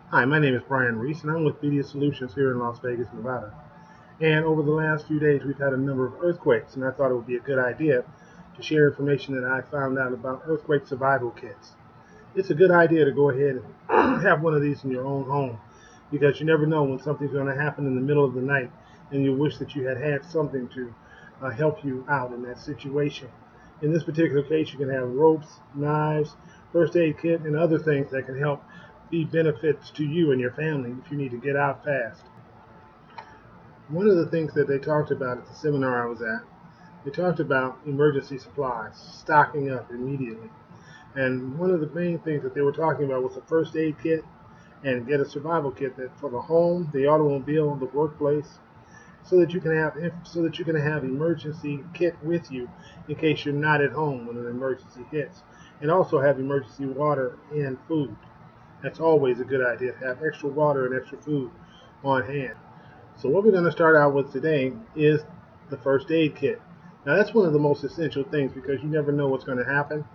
Hi, my name is Brian Reese, and I'm with Media Solutions here in Las Vegas, Nevada. And over the last few days, we've had a number of earthquakes, and I thought it would be a good idea to share information that I found out about earthquake survival kits. It's a good idea to go ahead and have one of these in your own home because you never know when something's going to happen in the middle of the night, and you wish that you had had something to help you out in that situation. In this particular case, you can have ropes, knives, first aid kit, and other things that can help be benefits to you and your family if you need to get out fast. One of the things that they talked about at the seminar I was at, they talked about emergency supplies, stocking up immediately. And one of the main things that they were talking about was a first aid kit and get a survival kit that for the home, the automobile, the workplace, so that you can have emergency kit with you in case you're not at home when an emergency hits, and also have emergency water and food. That's always a good idea to have extra water and extra food on hand. So what we're going to start out with today is the first aid kit. Now that's one of the most essential things because you never know what's going to happen.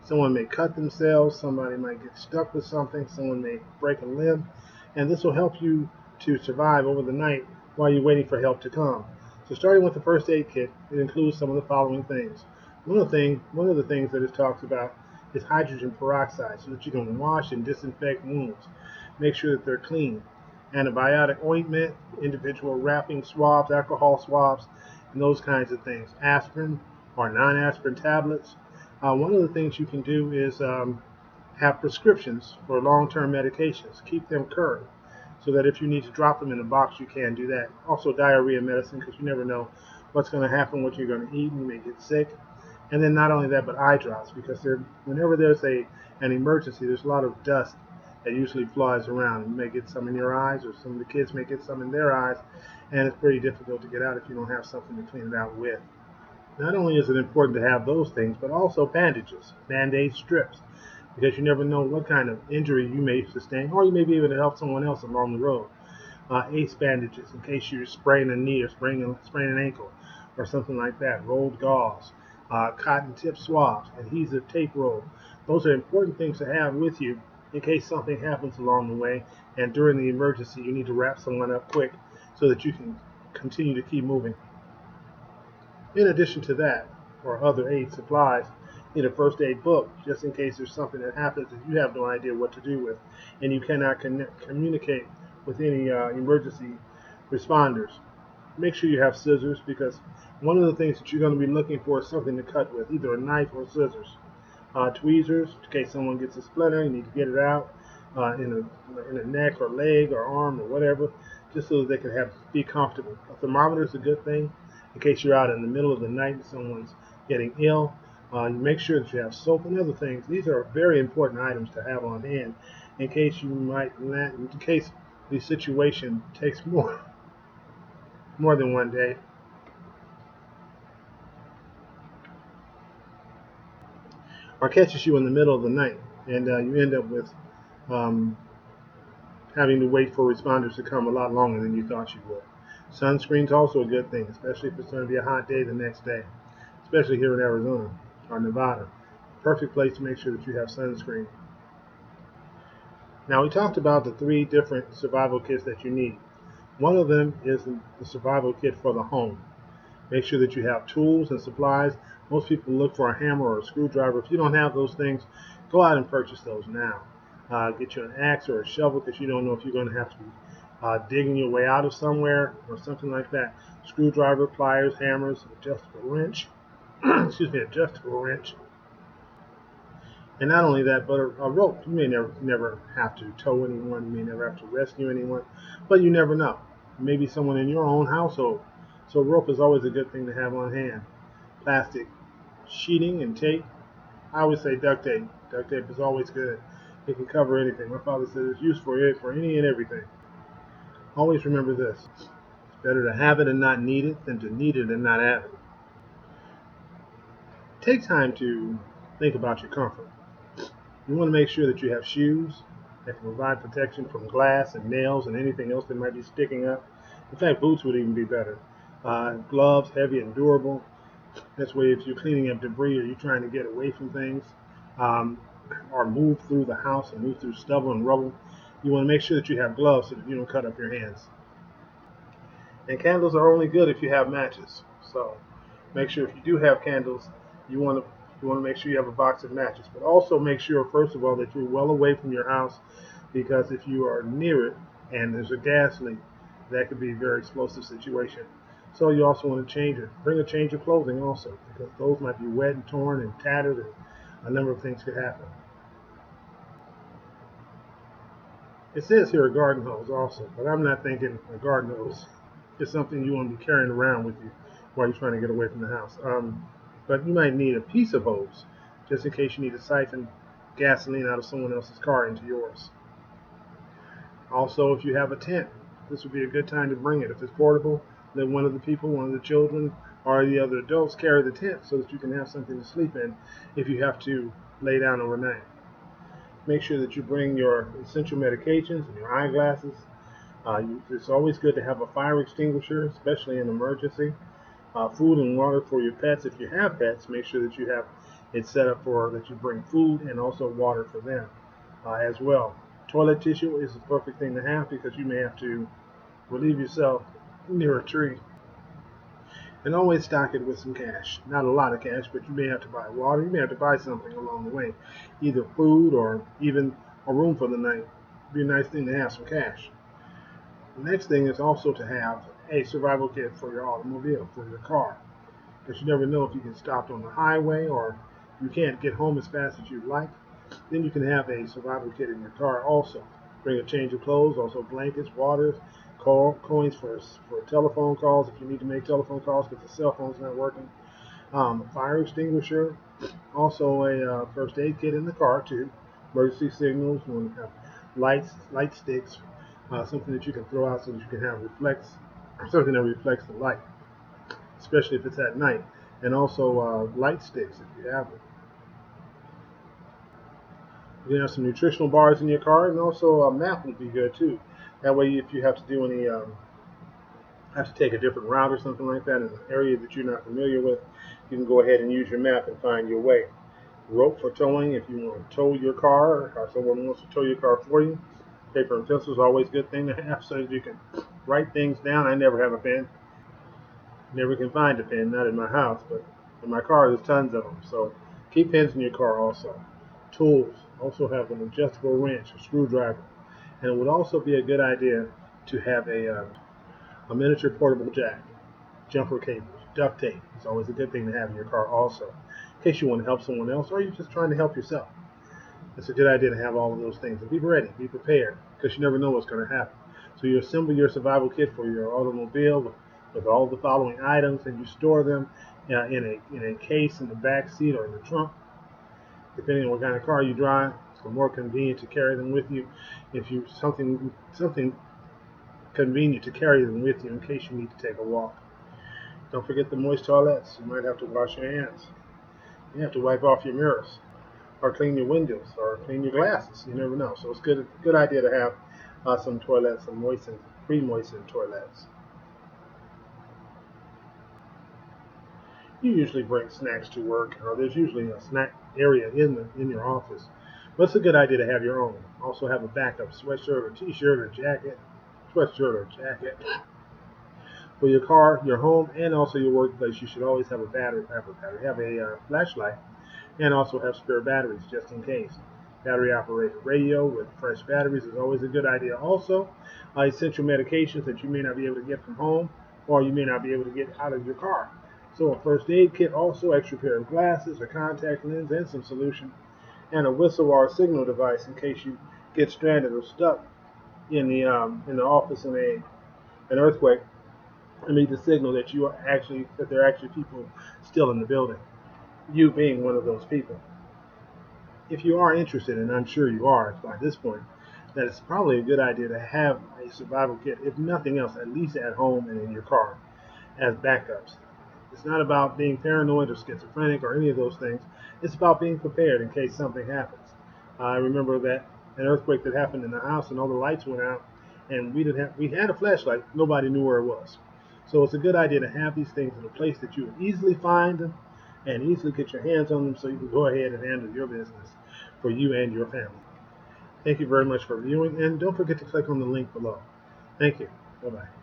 Someone may cut themselves, somebody might get stuck with something, someone may break a limb, and this will help you to survive over the night while you're waiting for help to come. So starting with the first aid kit, it includes some of the following things. One of the things that it talks about is hydrogen peroxide so that you can wash and disinfect wounds. Make sure that they're clean. Antibiotic ointment, individual wrapping swabs, alcohol swabs, and those kinds of things. Aspirin or non-aspirin tablets. One of the things you can do is have prescriptions for long-term medications. Keep them current so that if you need to drop them in a box, you can do that. Also, diarrhea medicine because you never know what's going to happen, what you're going to eat, and you may get sick. And then not only that, but eye drops because whenever there's an emergency, there's a lot of dust that usually flies around. You may get some in your eyes, or some of the kids may get some in their eyes, and it's pretty difficult to get out if you don't have something to clean it out with. Not only is it important to have those things, but also bandages, band-aid strips, because you never know what kind of injury you may sustain, or you may be able to help someone else along the road. Ace bandages in case you're spraining a knee or spraining an ankle or something like that. Rolled gauze, cotton tip swabs, adhesive tape roll. Those are important things to have with you in case something happens along the way and during the emergency you need to wrap someone up quick so that you can continue to keep moving. In addition to that, or other aid supplies, need a first aid book just in case there's something that happens that you have no idea what to do with and you cannot communicate with any emergency responders. Make sure you have scissors because one of the things that you're going to be looking for is something to cut with, either a knife or scissors. Tweezers, in case someone gets a splinter, you need to get it out in a neck or leg or arm or whatever, just so that they can be comfortable. A thermometer is a good thing in case you're out in the middle of the night and someone's getting ill. You make sure that you have soap and other things. These are very important items to have on hand in case the situation takes more than one day or catches you in the middle of the night and you end up with um, having to wait for responders to come a lot longer than you thought you would. Sunscreen's also a good thing, especially if it's going to be a hot day the next day, especially here in Arizona or Nevada. Perfect place to make sure that you have sunscreen. Now, we talked about the three different survival kits that you need. One of them is the survival kit for the home. Make sure that you have tools and supplies. Most people look for a hammer or a screwdriver. If you don't have those things, go out and purchase those now. Get you an axe or a shovel because you don't know if you're going to have to be digging your way out of somewhere or something like that. Screwdriver, pliers, hammers, adjustable wrench. Excuse me, adjustable wrench. And not only that, but a rope. You may never have to tow anyone. You may never have to rescue anyone, but you never know. Maybe someone in your own household. So rope is always a good thing to have on hand. Plastic sheeting and tape. I always say duct tape. Duct tape is always good. It can cover anything. My father said it's used for it for any and everything. Always remember this. It's better to have it and not need it than to need it and not have it. Take time to think about your comfort. You want to make sure that you have shoes that can provide protection from glass and nails and anything else that might be sticking up. In fact, boots would even be better. Gloves, heavy and durable. This way, if you're cleaning up debris or you're trying to get away from things um, or move through the house and move through stubble and rubble, You want to make sure that you have gloves so that you don't cut up your hands. And candles are only good if you have matches. So make sure if you do have candles, you want to make sure you have a box of matches. But also make sure, first of all, that you're well away from your house, because if you are near it and there's a gas leak, that could be a very explosive situation. So you also want to change it. Bring a change of clothing also, because those might be wet and torn and tattered, and a number of things could happen. It says here a garden hose also, but I'm not thinking a garden hose. It's something you want to be carrying around with you while you're trying to get away from the house. But you might need a piece of hose just in case you need to siphon gasoline out of someone else's car into yours. Also, if you have a tent, this would be a good time to bring it. If it's portable, then one of the people, one of the children, or the other adults carry the tent so that you can have something to sleep in if you have to lay down overnight. Make sure that you bring your essential medications and your eyeglasses. It's always good to have a fire extinguisher, especially in an emergency. Food and water for your pets. If you have pets, make sure that you have it set up for that you bring food and also water for them as well. Toilet tissue is the perfect thing to have because you may have to relieve yourself near a tree. And always stock it with some cash. Not a lot of cash, but you may have to buy water. You may have to buy something along the way, either food or even a room for the night. It'd be a nice thing to have some cash. The next thing is also to have a survival kit for your automobile, for your car, because you never know if you get stopped on the highway or you can't get home as fast as you'd like. Then you can have a survival kit in your car also. Bring a change of clothes, also blankets, waters, coins for telephone calls if you need to make telephone calls because the cell phone's not working. A fire extinguisher, also a first aid kit in the car too. Emergency signals, you want to have light sticks, something that you can throw out so that you can have something that reflects the light, especially if it's at night. And also light sticks if you have them. You can have some nutritional bars in your car, and also a map would be good too. That way, if you have to do any, have to take a different route or something like that in an area that you're not familiar with, you can go ahead and use your map and find your way. Rope for towing if you want to tow your car, or someone wants to tow your car for you. Paper and pencil is always a good thing to have so that you can write things down. I never have a pen. Never can find a pen, not in my house, but in my car there's tons of them. So keep pens in your car also. Tools. Also have an adjustable wrench, a screwdriver. And it would also be a good idea to have a miniature portable jack, jumper cables, duct tape. It's always a good thing to have in your car also, in case you want to help someone else or you're just trying to help yourself. It's a good idea to have all of those things and be ready, be prepared, because you never know what's going to happen. So you assemble your survival kit for your automobile with all the following items, and you store them in a case in the back seat or in the trunk, depending on what kind of car you drive. It's more convenient to carry them with you. If you something convenient to carry them with you in case you need to take a walk. Don't forget the moist toilets. You might have to wash your hands. You have to wipe off your mirrors, or clean your windows, or clean your glasses. You never know. So it's good idea to have some toilets, some pre-moistened toilets. You usually bring snacks to work, or there's usually a snack area in your office. But it's a good idea to have your own. Also have a backup sweatshirt or t-shirt or jacket, sweatshirt or jacket for your car, your home, and also your workplace. You should always have have a flashlight, and also have spare batteries just in case. Battery operated radio with fresh batteries is always a good idea. Also, essential medications that you may not be able to get from home or you may not be able to get out of your car. So a first aid kit, also extra pair of glasses, a contact lens, and some solution, and a whistle or a signal device in case you get stranded or stuck in the office in an earthquake and need to signal that there are actually people still in the building. You being one of those people. If you are interested, and I'm sure you are by this point, that it's probably a good idea to have a survival kit, if nothing else, at least at home and in your car as backups. It's not about being paranoid or schizophrenic or any of those things. It's about being prepared in case something happens. I remember that an earthquake that happened in the house and all the lights went out, and we had a flashlight. Nobody knew where it was. So it's a good idea to have these things in a place that you would easily find them and easily get your hands on them so you can go ahead and handle your business for you and your family. Thank you very much for viewing, and don't forget to click on the link below. Thank you. Bye-bye.